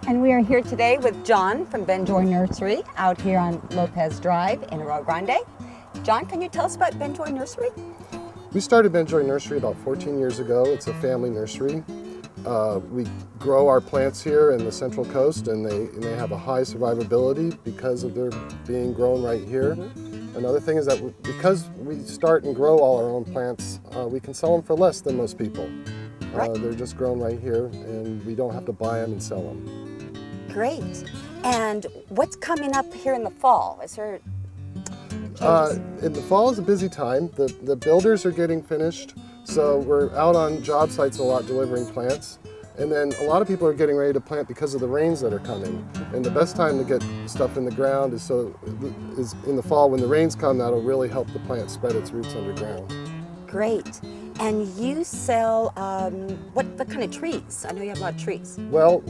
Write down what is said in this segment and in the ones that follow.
And we are here today with John from Joyner Nursery out here on Lopez Drive in Rio Grande. John, can you tell us about Joyner Nursery? We started Joyner Nursery about 14 years ago. It's a family nursery. We grow our plants here in the Central Coast, and they have a high survivability because of their being grown right here. Another thing is that because we start and grow all our own plants, we can sell them for less than most people. They're just grown right here, and we don't have to buy them and sell them. Great. And what's coming up here in the fall? Is there in the fall is a busy time. The builders are getting finished, so we're out on job sites a lot delivering plants. And then a lot of people are getting ready to plant because of the rains that are coming. And the best time to get stuff in the ground is in the fall. When the rains come, that'll really help the plant spread its roots underground. Great. And you sell what kind of trees? I know you have a lot of trees. Well,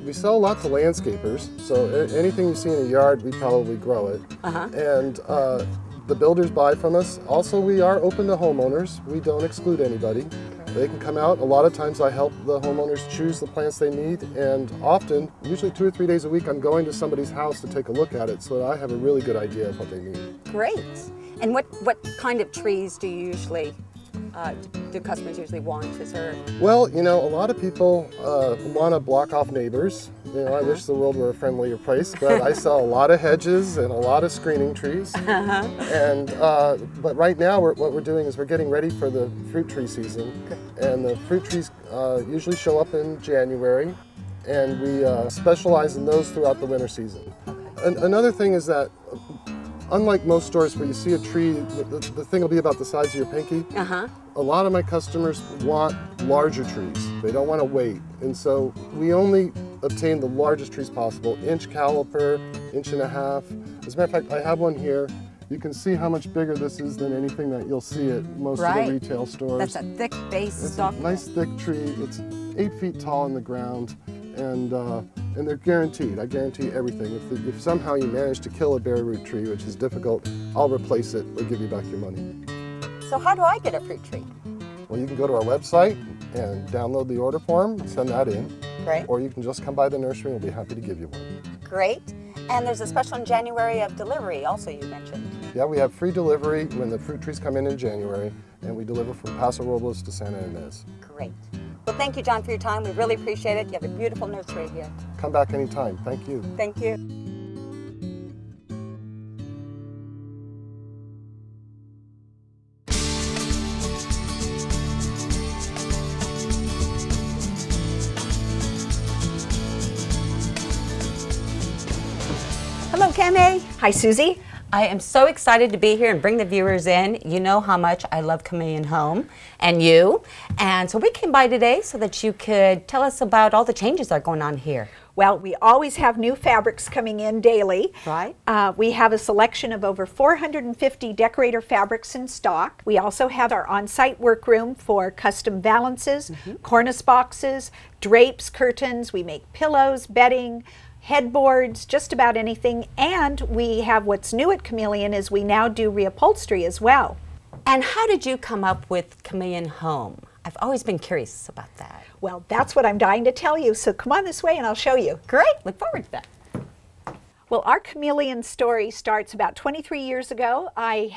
we sell a lot to landscapers. So anything you see in a yard, we probably grow it. And the builders buy from us. Also, we are open to homeowners. We don't exclude anybody. They can come out. A lot of times I help the homeowners choose the plants they need, and often, usually 2 or 3 days a week, I'm going to somebody's house to take a look at it so that I have a really good idea of what they need. Great. And what kind of trees do you usually do customers usually want? Is there... Well, you know, a lot of people want to block off neighbors. You know, I wish the world were a friendlier place, but I sell a lot of hedges and a lot of screening trees. And but right now, what we're doing is we're getting ready for the fruit tree season. And the fruit trees usually show up in January, and we specialize in those throughout the winter season. Another thing is that unlike most stores where you see a tree, the thing will be about the size of your pinky. A lot of my customers want larger trees. They don't want to wait. And so we only obtain the largest trees possible, inch caliper, 1.5 inches. As a matter of fact, I have one here. You can see how much bigger this is than anything that you'll see at most of the retail stores. That's a thick base stalk. It's a nice thick tree. It's 8 feet tall in the ground. And they're guaranteed. I guarantee everything. If somehow you manage to kill a bare root tree, which is difficult, I'll replace it or give you back your money. So how do I get a fruit tree? Well, you can go to our website and download the order form and send that in. Great. Or you can just come by the nursery and we'll be happy to give you one. Great. And there's a special in January of delivery also, you mentioned. Yeah, we have free delivery when the fruit trees come in January, and we deliver from Paso Robles to Santa Ynez. Great. Well, thank you, John, for your time. We really appreciate it. You have a beautiful nursery here. Come back anytime. Thank you. Thank you. Hello, Cami. Hi, Susie. I am so excited to be here and bring the viewers in. You know how much I love Chameleon Home and you. And so we came by today so that you could tell us about all the changes that are going on here. Well, we always have new fabrics coming in daily. Right. We have a selection of over 450 decorator fabrics in stock. We also have our on-site workroom for custom valances, cornice boxes, drapes, curtains. We make pillows, bedding, headboards, just about anything. And we have what's new at Chameleon is we now do reupholstery as well. And how did you come up with Chameleon Home? I've always been curious about that. Well, that's what I'm dying to tell you. So come on this way and I'll show you. Great. Look forward to that. Well, our Chameleon story starts about 23 years ago. I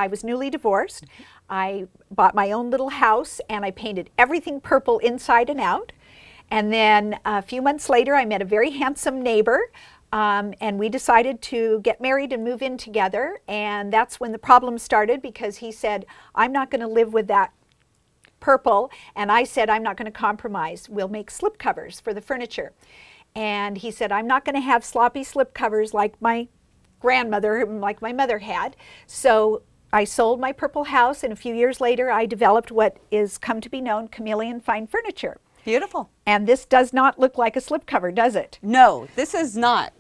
was newly divorced. I bought my own little house and I painted everything purple inside and out. And then a few months later, I met a very handsome neighbor, and we decided to get married and move in together. And that's when the problem started, because he said, I'm not going to live with that purple. And I said, I'm not going to compromise. We'll make slip covers for the furniture. And he said, I'm not going to have sloppy slip covers like my grandmother, like my mother had. So I sold my purple house, and a few years later, I developed what is come to be known Chameleon Fine Furniture. Beautiful. And this does not look like a slipcover, does it? No, this is not.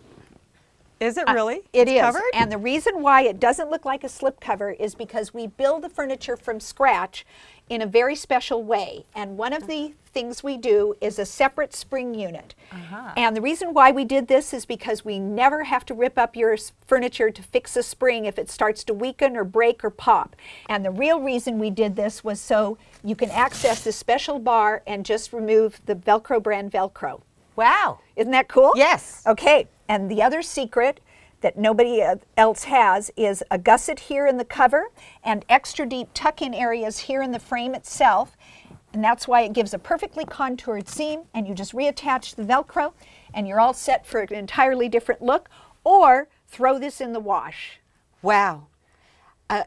Is it really? It is. Covered? And the reason why it doesn't look like a slipcover is because we build the furniture from scratch in a very special way. And one of the things we do is a separate spring unit. And the reason why we did this is because we never have to rip up your furniture to fix a spring if it starts to weaken or break or pop. And the real reason we did this was so you can access this special bar and just remove the Velcro brand Velcro. Wow. Isn't that cool? Yes. Okay, and the other secret that nobody else has is a gusset here in the cover and extra deep tuck-in areas here in the frame itself. And that's why it gives a perfectly contoured seam, and you just reattach the Velcro and you're all set for an entirely different look, or throw this in the wash. Wow.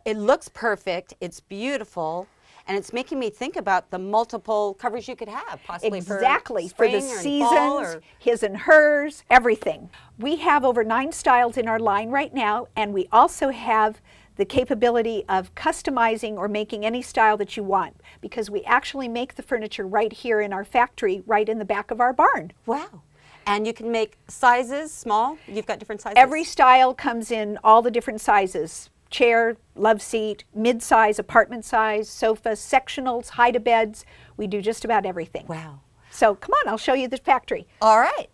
It looks perfect. It's beautiful. And it's making me think about the multiple covers you could have, possibly Exactly, for the spring or seasons, fall or... his and hers, everything. We have over 9 styles in our line right now, and we also have the capability of customizing or making any style that you want, because we actually make the furniture right here in our factory, right in the back of our barn. Wow. And you can make sizes, small? You've got different sizes? Every style comes in all the different sizes. Chair, love seat, mid-size, apartment size, sofas, sectionals, hide-a-beds. We do just about everything. Wow. So come on, I'll show you the factory. All right.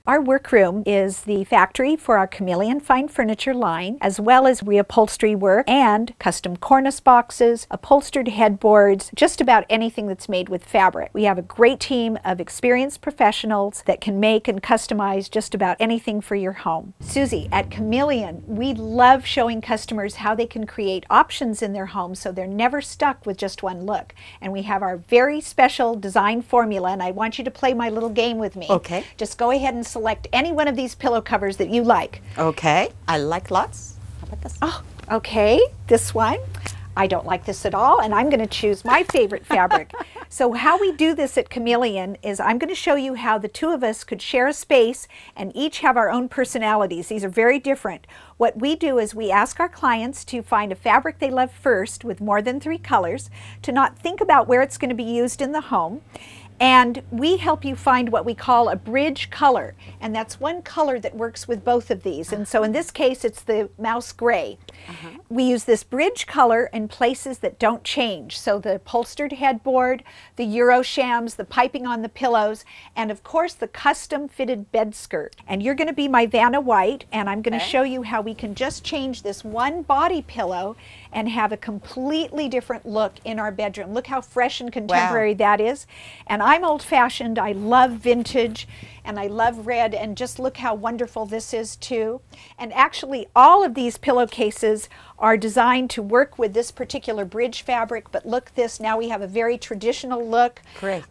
Our workroom is the factory for our Chameleon fine furniture line, as well as reupholstery work and custom cornice boxes, upholstered headboards, just about anything that's made with fabric. We have a great team of experienced professionals that can make and customize just about anything for your home. Susie, at Chameleon, we love showing customers how they can create options in their home so they're never stuck with just one look. And we have our very special design formula, and I want you to play my little game with me. Okay. Just go ahead and select any one of these pillow covers that you like. Okay. I like lots. How about this? Oh, okay. This one. I don't like this at all, and I'm going to choose my favorite fabric. So how we do this at Chameleon is I'm going to show you how the two of us could share a space and each have our own personalities. These are very different. What we do is we ask our clients to find a fabric they love first with more than 3 colors, to not think about where it's going to be used in the home. And we help you find what we call a bridge color, and that's one color that works with both of these. And so in this case, it's the mouse gray. We use this bridge color in places that don't change. So the upholstered headboard, the Euro shams, the piping on the pillows, and of course the custom fitted bed skirt. And you're going to be my Vanna White, and I'm going to show you how we can just change this one body pillow and have a completely different look in our bedroom. Look how fresh and contemporary that is. And I'm old-fashioned, I love vintage, and I love red, and just look how wonderful this is too. And actually all of these pillowcases are designed to work with this particular bridge fabric, but look this, now we have a very traditional look. Great.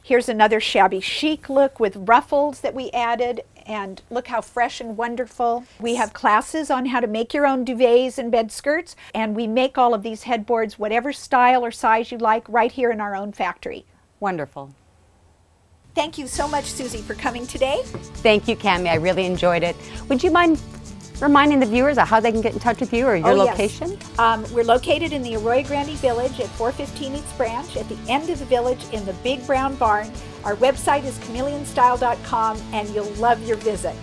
Here's another shabby chic look with ruffles that we added, and look how fresh and wonderful. We have classes on how to make your own duvets and bed skirts, and we make all of these headboards whatever style or size you like right here in our own factory. Wonderful. Thank you so much, Susie, for coming today. Thank you, Cammie. I really enjoyed it. Would you mind reminding the viewers of how they can get in touch with you or your location? Yes. We're located in the Arroyo Grande Village at 415 East Branch, at the end of the village in the big brown barn. Our website is chameleonstyle.com, and you'll love your visit.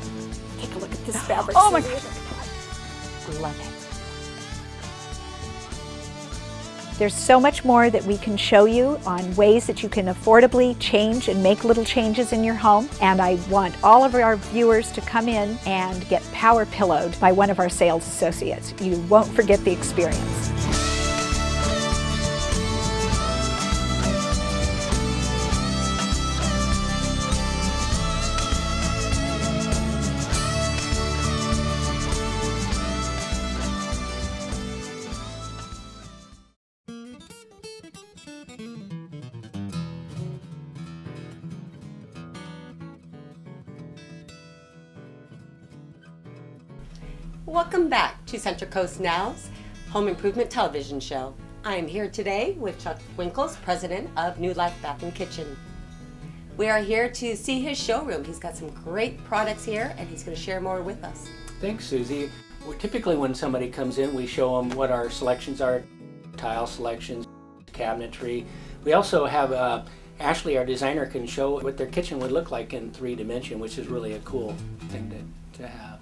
Take a look at this fabric. Oh my Susie. gosh. Love it. There's so much more that we can show you on ways that you can affordably change and make little changes in your home. And I want all of our viewers to come in and get power pillowed by one of our sales associates. You won't forget the experience. Welcome back to Central Coast Now's Home Improvement Television Show. I am here today with Chuck Winkles, president of New Life Bath and Kitchen. We are here to see his showroom. He's got some great products here, and he's going to share more with us. Thanks, Susie. Typically when somebody comes in, we show them what our selections are, tile selections, cabinetry. We also have Ashley, our designer, can show what their kitchen would look like in 3 dimension, which is really a cool thing to have.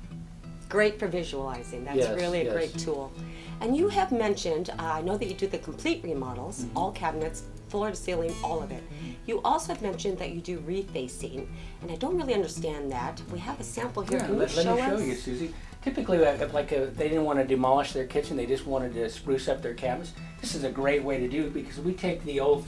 great for visualizing. That's Yes, really a yes. great tool. And you have mentioned, I know that you do the complete remodels, all cabinets, floor to ceiling, all of it. You also have mentioned that you do refacing, and I don't really understand that. We have a sample here. Yeah, Can you let me show us? you, Susie. Typically, they didn't want to demolish their kitchen, they just wanted to spruce up their cabinets. This is a great way to do it because we take the old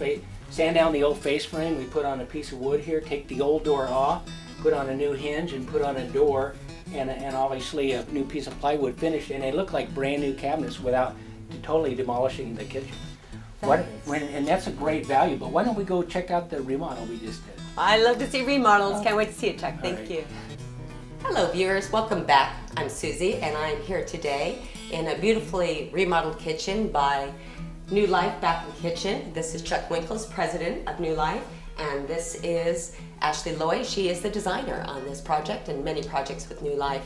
sand down the old face frame, we put on a piece of wood here, take the old door off, put on a new hinge and put on a door and obviously a new piece of plywood finish, and they look like brand new cabinets without totally demolishing the kitchen. And that's a great value, but why don't we go check out the remodel we just did? I love to see remodels. Can't wait to see it, Chuck. Thank right. you. Hello, viewers. Welcome back. I'm Susie, and I'm here today in a beautifully remodeled kitchen by New Life Bath and Kitchen. This is Chuck Winkles, president of New Life, and this is Ashley Lloyd. She is the designer on this project and many projects with New Life.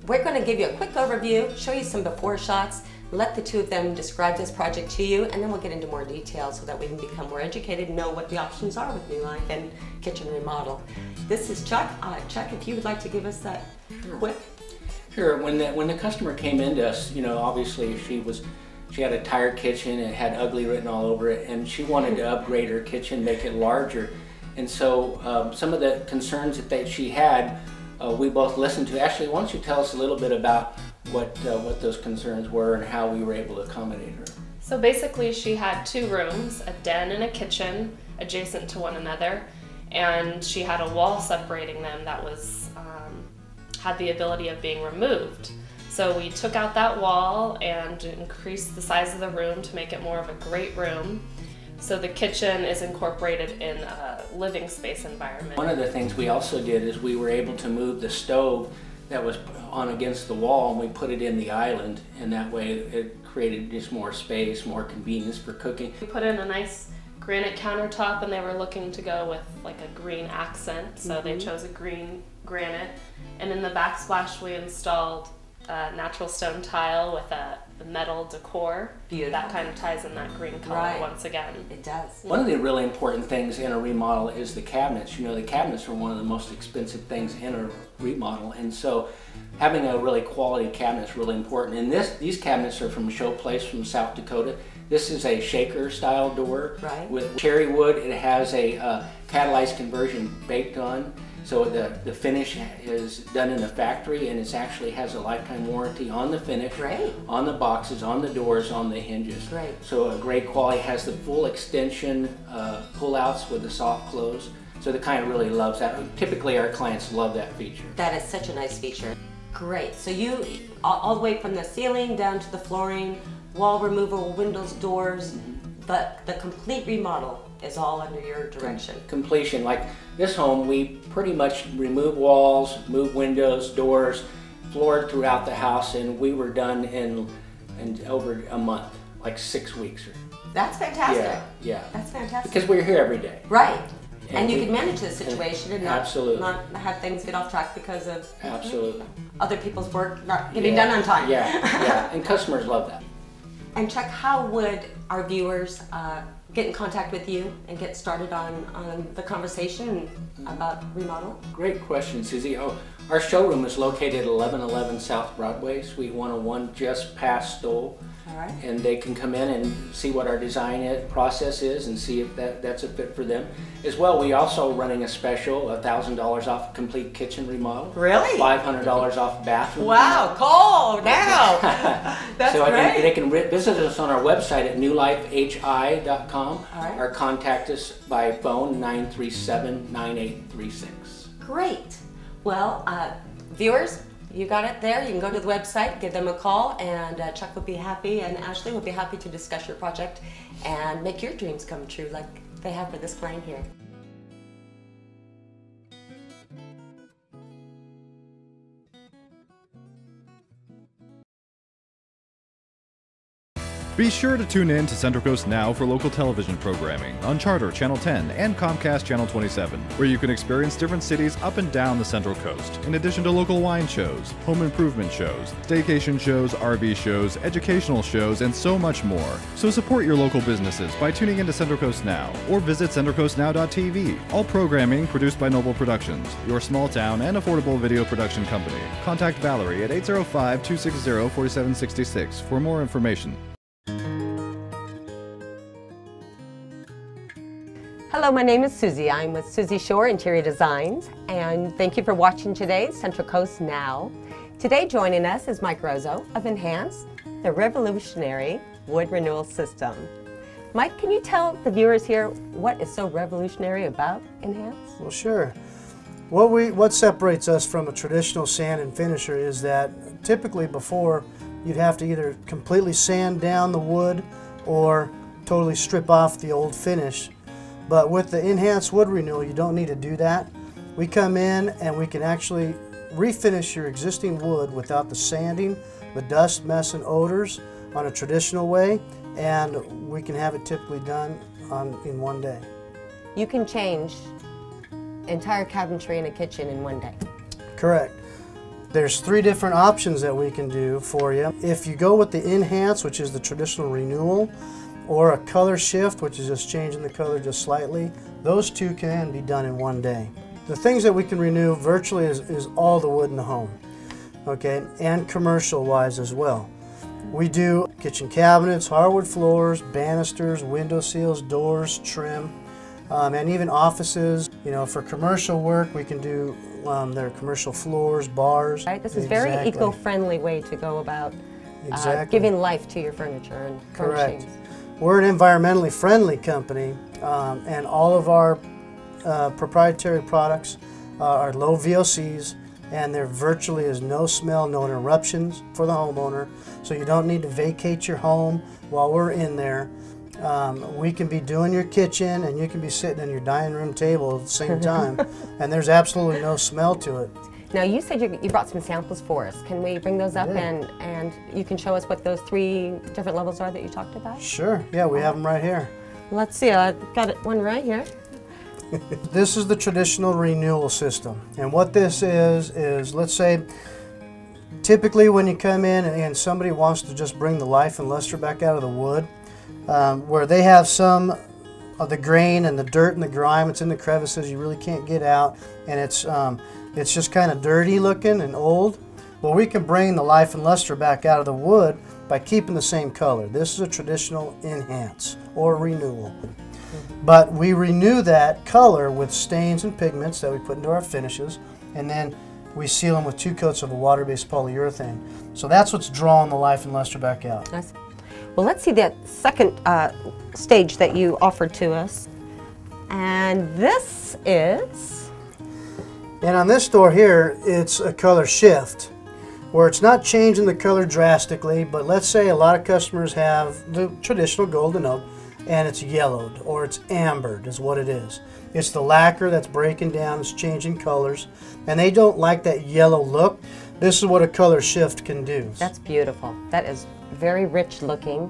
We're going to give you a quick overview, show you some before shots, let the two of them describe this project to you, and then we'll get into more details so that we can become more educated and know what the options are with New Life and kitchen remodel. This is Chuck. Chuck, if you would like to give us that quick. Sure. When the customer came into us, you know, obviously she had a tired kitchen and had ugly written all over it, and she wanted to upgrade her kitchen, make it larger. And so some of the concerns that she had, we both listened to. Ashley, why don't you tell us a little bit about what those concerns were and how we were able to accommodate her? So basically she had two rooms, a den and a kitchen adjacent to one another, and she had a wall separating them that was had the ability of being removed. So we took out that wall and increased the size of the room to make it more of a great room. So the kitchen is incorporated in a living space environment. One of the things we also did is we were able to move the stove that was on against the wall, and we put it in the island, and that way it created just more space, more convenience for cooking. We put in a nice granite countertop, and they were looking to go with like a green accent, so they chose a green granite. And in the backsplash we installed natural stone tile with a metal decor. Beautiful. That kind of ties in that green color once again. It does. One of the really important things in a remodel is the cabinets. You know, the cabinets are one of the most expensive things in a remodel, and so having a really quality cabinet is really important. And these cabinets are from Show Place from South Dakota. This is a shaker style door with cherry wood. It has a catalyzed conversion baked on. So the finish is done in the factory, and it actually has a lifetime warranty on the finish, on the boxes, on the doors, on the hinges. So a great quality, has the full extension pull-outs with the soft close. So the client really loves that. Typically our clients love that feature. That is such a nice feature. Great. So you, all the way from the ceiling down to the flooring, wall removal, windows, doors, but the complete remodel is all under your direction. Completion. Like this home, we pretty much remove walls, move windows, doors, floored throughout the house, and we were done in over a month, like 6 weeks. That's fantastic. Yeah. That's fantastic. Because we're here every day. Right. And you can manage the situation and not have things get off track because of other people's work not getting done on time. Yeah. And customers love that. And Chuck, how would our viewers get in contact with you and get started on the conversation about remodel? Great question, Susie. Our showroom is located at 1111 South Broadway, Suite 101, just past Stoll. And they can come in and see what our design process is and see if that's a fit for them. As well, we also running a special, $1,000 off complete kitchen remodel. Really? $500 off bathroom. Wow, cool, now. That's so great. They can visit us on our website at newlifehi.com or contact us by phone 937-9836. Great. Well, viewers, you got it there. You can go to the website, give them a call, and Chuck would be happy, and Ashley would be happy to discuss your project and make your dreams come true like they have for this client here. Be sure to tune in to Central Coast Now for local television programming on Charter Channel 10 and Comcast Channel 27, where you can experience different cities up and down the Central Coast, in addition to local wine shows, home improvement shows, staycation shows, RV shows, educational shows, and so much more. So support your local businesses by tuning into Central Coast Now or visit centralcoastnow.tv. All programming produced by Noble Productions, your small town and affordable video production company. Contact Valerie at 805-260-4766 for more information. Hello, my name is Susie. I'm with Susie Shore Interior Designs, and thank you for watching today's Central Coast Now. Today joining us is Mike Rozo of Nhance, the revolutionary wood renewal system. Mike, can you tell the viewers here what is so revolutionary about Nhance? Well, sure. What separates us from a traditional sand and finisher is that typically before you'd have to either completely sand down the wood or totally strip off the old finish. But with the Nhance wood renewal, you don't need to do that. We come in and we can actually refinish your existing wood without the sanding, the dust, mess, and odors on a traditional way, and we can have it typically done in one day. You can change entire cabinetry in a kitchen in one day. Correct. There's 3 different options that we can do for you. If you go with the Nhance, which is the traditional renewal, or a color shift, which is just changing the color just slightly, those 2 can be done in one day. The things that we can renew virtually is all the wood in the home, okay, and commercial wise as well. We do kitchen cabinets, hardwood floors, banisters, window seals, doors, trim, and even offices. You know, for commercial work, we can do their commercial floors, bars. Right, this is a very eco-friendly way to go about giving life to your furniture and furnishings. Correct. We're an environmentally friendly company, and all of our proprietary products are low VOCs, and there virtually is no smell, no interruptions for the homeowner, so you don't need to vacate your home while we're in there. We can be doing your kitchen, and you can be sitting at your dining room table at the same time, and there's absolutely no smell to it. Now, you said you brought some samples for us. Can we bring those up and you can show us what those 3 different levels are that you talked about? Sure, yeah, we have them right here. Let's see, I've got one right here. This is the traditional renewal system, and what this is let's say typically when you come in and somebody wants to just bring the life and luster back out of the wood, where they have some of the grain and the dirt and the grime, it's in the crevices, you really can't get out, and it's just kind of dirty looking and old. Well, we can bring the life and luster back out of the wood by keeping the same color. This is a traditional Nhance or renewal. But we renew that color with stains and pigments that we put into our finishes, and then we seal them with 2 coats of a water-based polyurethane. So that's what's drawing the life and luster back out. Nice. Well, let's see that second stage that you offered to us. And this is... And on this door here, it's a color shift, where it's not changing the color drastically, but let's say a lot of customers have the traditional golden oak, and it's yellowed, or it's ambered is what it is. It's the lacquer that's breaking down, it's changing colors, and they don't like that yellow look. This is what a color shift can do. That's beautiful. That is very rich looking,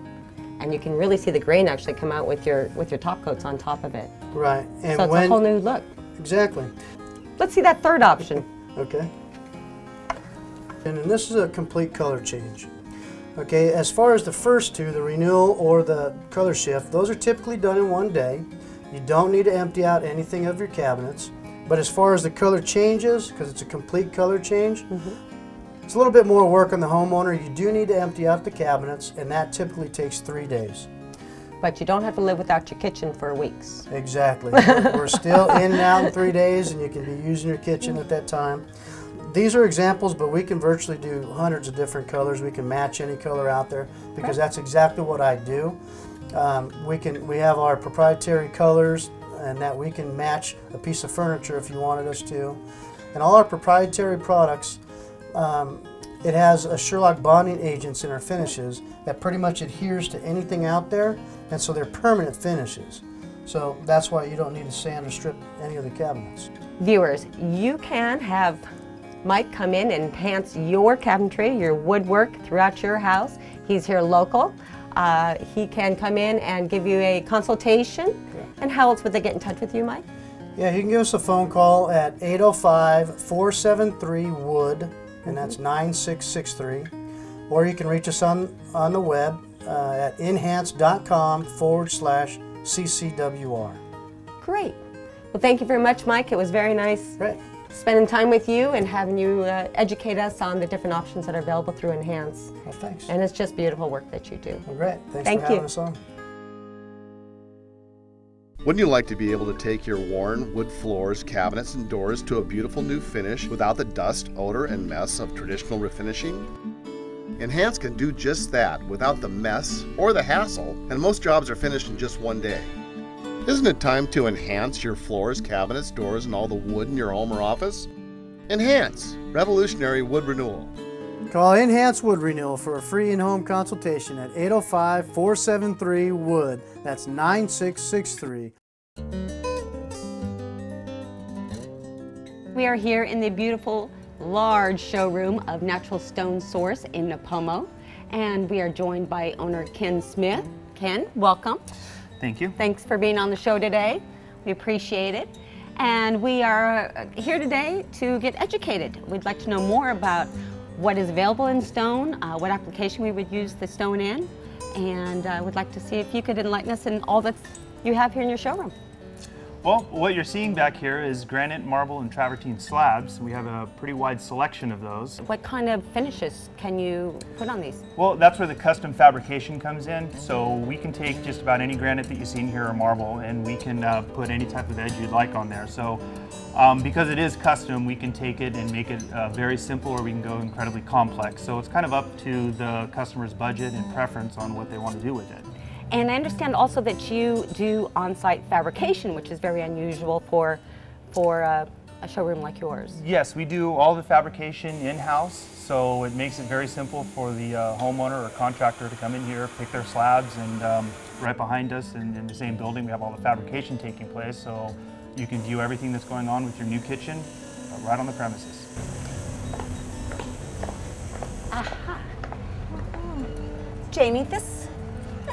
and you can really see the grain actually come out with your top coats on top of it. Right. And so it's a whole new look. Exactly. Let's see that third option. Okay. And then this is a complete color change. Okay, as far as the first 2, the renewal or the color shift, those are typically done in one day. You don't need to empty out anything of your cabinets. But as far as the color changes, because it's a complete color change, it's a little bit more work on the homeowner. You do need to empty out the cabinets, and that typically takes 3 days. But you don't have to live without your kitchen for weeks. Exactly. We're still in and out in 3 days, and you can be using your kitchen at that time. These are examples, but we can virtually do hundreds of different colors. We can match any color out there because that's exactly what I do. We have our proprietary colors, and that we can match a piece of furniture if you wanted us to. And all our proprietary products, it has a Sherlock bonding agents in our finishes that pretty much adheres to anything out there, and so they're permanent finishes. So that's why you don't need to sand or strip any of the cabinets. Viewers, you can have Mike come in and enhance your cabinetry, your woodwork throughout your house. He's here local. he can come in and give you a consultation. And how else would they get in touch with you, Mike? Yeah, you can give us a phone call at 805-473-WOOD, and that's 9663. Or you can reach us on the web at nhance.com/CCWR. Great. Well, thank you very much, Mike. It was very nice spending time with you and having you educate us on the different options that are available through Nhance. Well, thanks. And it's just beautiful work that you do. Well, great. Thanks Thank for having you. us on. Wouldn't you like to be able to take your worn wood floors, cabinets, and doors to a beautiful new finish without the dust, odor, and mess of traditional refinishing? Nhance can do just that without the mess or the hassle, and most jobs are finished in just one day. Isn't it time to enhance your floors, cabinets, doors, and all the wood in your home or office? Nhance, revolutionary wood renewal. Call Nhance Wood Renewal for a free in-home consultation at 805-473-WOOD. That's 9663. We are here in the beautiful, large showroom of Natural Stone Source in Napomo, and we are joined by owner Ken Smith. Ken, welcome. Thank you. Thanks for being on the show today. We appreciate it. And we are here today to get educated. We'd like to know more about what is available in stone, what application we would use the stone in, and I would like to see if you could enlighten us in all that you have here in your showroom. Well, what you're seeing back here is granite, marble, and travertine slabs. We have a pretty wide selection of those. What kind of finishes can you put on these? Well, that's where the custom fabrication comes in. So we can take just about any granite that you see in here or marble, and we can put any type of edge you'd like on there. So because it is custom, we can take it and make it very simple, or we can go incredibly complex. So it's kind of up to the customer's budget and preference on what they want to do with it. And I understand also that you do on-site fabrication, which is very unusual for a showroom like yours. Yes, we do all the fabrication in-house, so it makes it very simple for the homeowner or contractor to come in here, pick their slabs, and right behind us in the same building we have all the fabrication taking place, so you can view everything that's going on with your new kitchen right on the premises. Aha. Jamie, this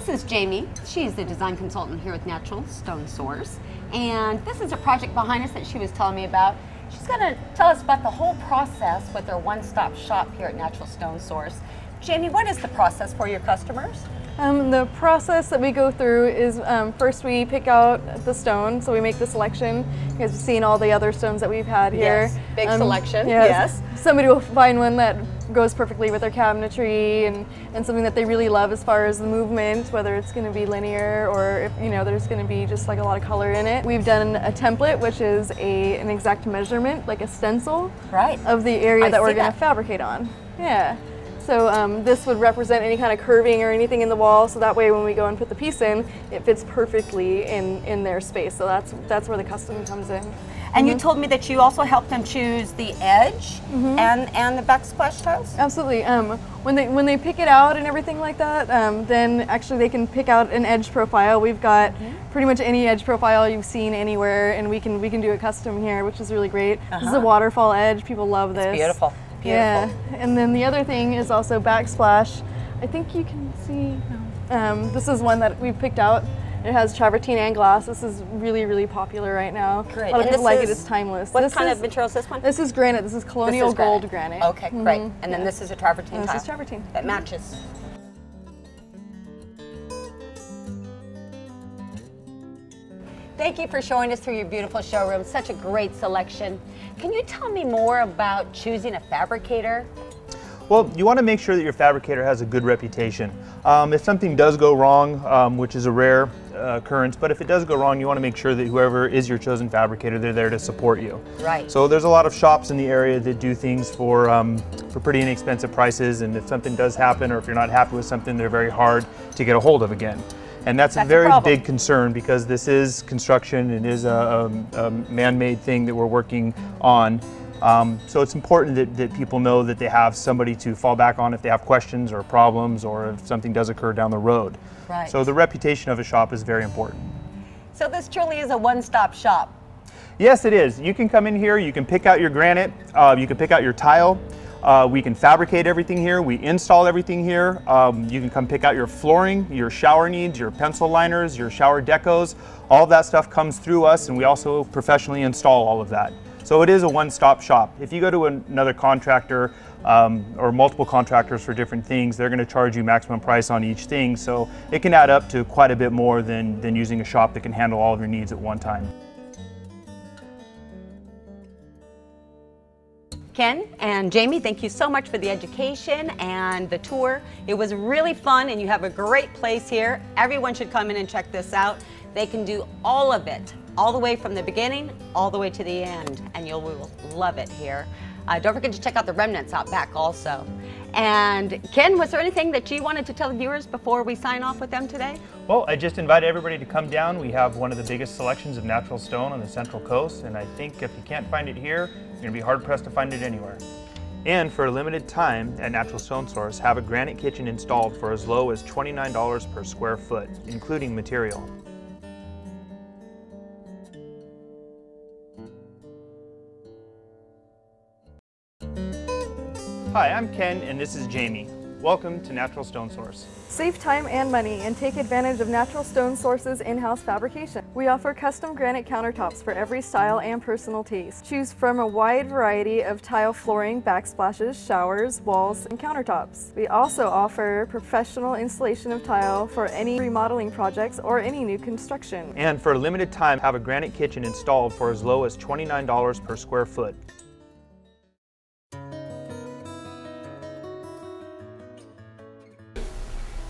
is Jamie. She's the design consultant here with Natural Stone Source. And this is a project behind us that she was telling me about. She's going to tell us about the whole process with their one-stop shop here at Natural Stone Source. Jamie, what is the process for your customers? The process that we go through is first we pick out the stone, so we make the selection. You guys have seen all the other stones that we've had here. Yes, big selection, yes. Somebody will find one that goes perfectly with their cabinetry and something that they really love as far as the movement, whether it's going to be linear or if there's going to be just like a lot of color in it. We've done a template, which is an exact measurement, like a stencil of the area that we're going to fabricate on. Yeah. So this would represent any kind of curving or anything in the wall, so that way when we go and put the piece in, it fits perfectly in their space. So that's where the custom comes in. And you told me that you also help them choose the edge and the backsplash tiles? Absolutely. When they pick it out and everything like that, then actually they can pick out an edge profile. We've got pretty much any edge profile you've seen anywhere, and we can do it custom here, which is really great. This is a waterfall edge. People love this. It's beautiful. Yeah, and then the other thing is also backsplash. I think you can see, this is one that we've picked out. It has travertine and glass. This is really, really popular right now. Great. A lot of people like it, it's timeless. What kind of material is this one? This is granite, this is colonial gold granite. Okay, great. And then this is a travertine tile. This is travertine. That matches. Thank you for showing us through your beautiful showroom. Such a great selection. Can you tell me more about choosing a fabricator? Well, you want to make sure that your fabricator has a good reputation. If something does go wrong, which is a rare occurrence, but if it does go wrong, you want to make sure that whoever is your chosen fabricator, they're there to support you. Right. So there's a lot of shops in the area that do things for pretty inexpensive prices, and if something does happen or if you're not happy with something, they're very hard to get a hold of again. And that's a very big concern because this is construction, it is a man-made thing that we're working on. So it's important that people know that they have somebody to fall back on if they have questions or problems or if something does occur down the road. Right. So the reputation of a shop is very important. So this truly is a one-stop shop. Yes, it is. You can come in here, you can pick out your granite, you can pick out your tile. We can fabricate everything here. We install everything here. You can come pick out your flooring, your shower needs, your pencil liners, your shower decos. All of that stuff comes through us, and we also professionally install all of that. So it is a one-stop shop. If you go to another contractor or multiple contractors for different things, they're going to charge you maximum price on each thing. So it can add up to quite a bit more than using a shop that can handle all of your needs at one time. Ken and Jamie, thank you so much for the education and the tour. It was really fun, and you have a great place here. Everyone should come in and check this out. They can do all of it, all the way from the beginning, all the way to the end, and you will love it here. Don't forget to check out the remnants out back also. And Ken, was there anything that you wanted to tell the viewers before we sign off with them today? Well, I just invite everybody to come down. We have one of the biggest selections of natural stone on the Central Coast, and I think if you can't find it here, you're going to be hard-pressed to find it anywhere. And for a limited time at Natural Stone Source, have a granite kitchen installed for as low as $29 per square foot, including material. Hi, I'm Ken, and this is Jamie. Welcome to Natural Stone Source. Save time and money and take advantage of Natural Stone Source's in-house fabrication. We offer custom granite countertops for every style and personal taste. Choose from a wide variety of tile flooring, backsplashes, showers, walls, and countertops. We also offer professional installation of tile for any remodeling projects or any new construction. And for a limited time, have a granite kitchen installed for as low as $29 per square foot.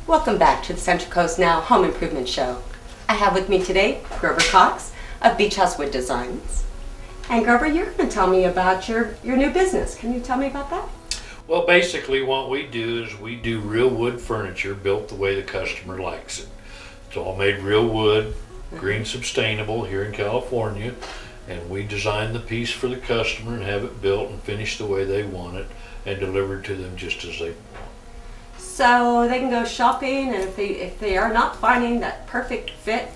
Welcome back to the Central Coast Now Home Improvement Show. I have with me today Grover Cox of Beach House Wood Designs. And Grover, you're going to tell me about your new business. Can you tell me about that? Well, basically what we do is we do real wood furniture built the way the customer likes it. It's all made real wood, green sustainable here in California, and we design the piece for the customer and have it built and finished the way they want it and delivered to them just as they want. So they can go shopping, and if they are not finding that perfect fit,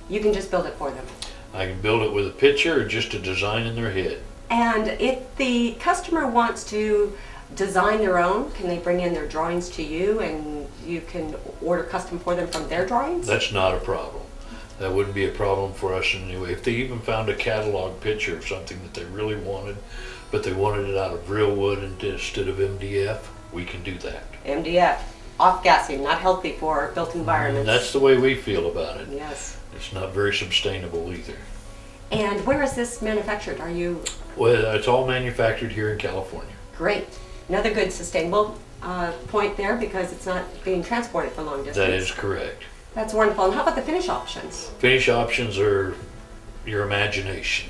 you can just build it for them. I can build it with a picture or just a design in their head. And if the customer wants to design their own, can they bring in their drawings to you and you can order custom for them from their drawings? That's not a problem. That wouldn't be a problem for us in any way. If they even found a catalog picture of something that they really wanted, but they wanted it out of real wood instead of MDF, we can do that. MDF, off-gassing, not healthy for built environments. That's the way we feel about it. Yes. It's not very sustainable either. And where is this manufactured? Are you? Well, it's all manufactured here in California. Great. Another good sustainable point there, because it's not being transported for long distance. That is correct. That's wonderful. And how about the finish options? Finish options are your imagination.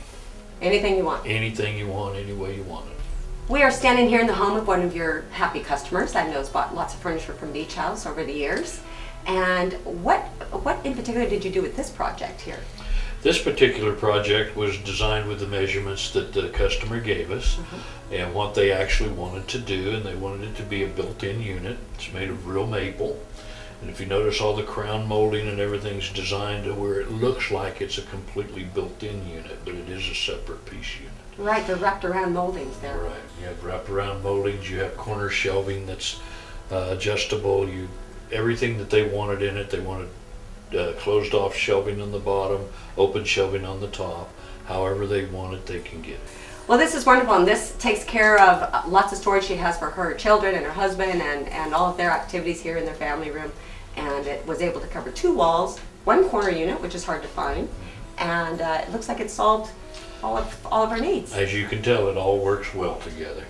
Anything you want. Anything you want, any way you want it. We are standing here in the home of one of your happy customers. I know has bought lots of furniture from Beach House over the years. And what in particular did you do with this project here? This particular project was designed with the measurements that the customer gave us and what they actually wanted to do, and they wanted it to be a built-in unit. It's made of real maple. And if you notice, all the crown molding and everything's designed to where it looks like it's a completely built-in unit, but it is a separate piece unit. Right, they're wrapped around moldings there. Right, you have wrapped around moldings, you have corner shelving that's adjustable, everything that they wanted in it. They wanted closed off shelving on the bottom, open shelving on the top. However they want it, they can get it. Well, this is wonderful, and this takes care of lots of storage she has for her children and her husband and all of their activities here in their family room. And it was able to cover 2 walls, 1 corner unit, which is hard to find, and it looks like it solved all of our needs. As you can tell, it all works well together.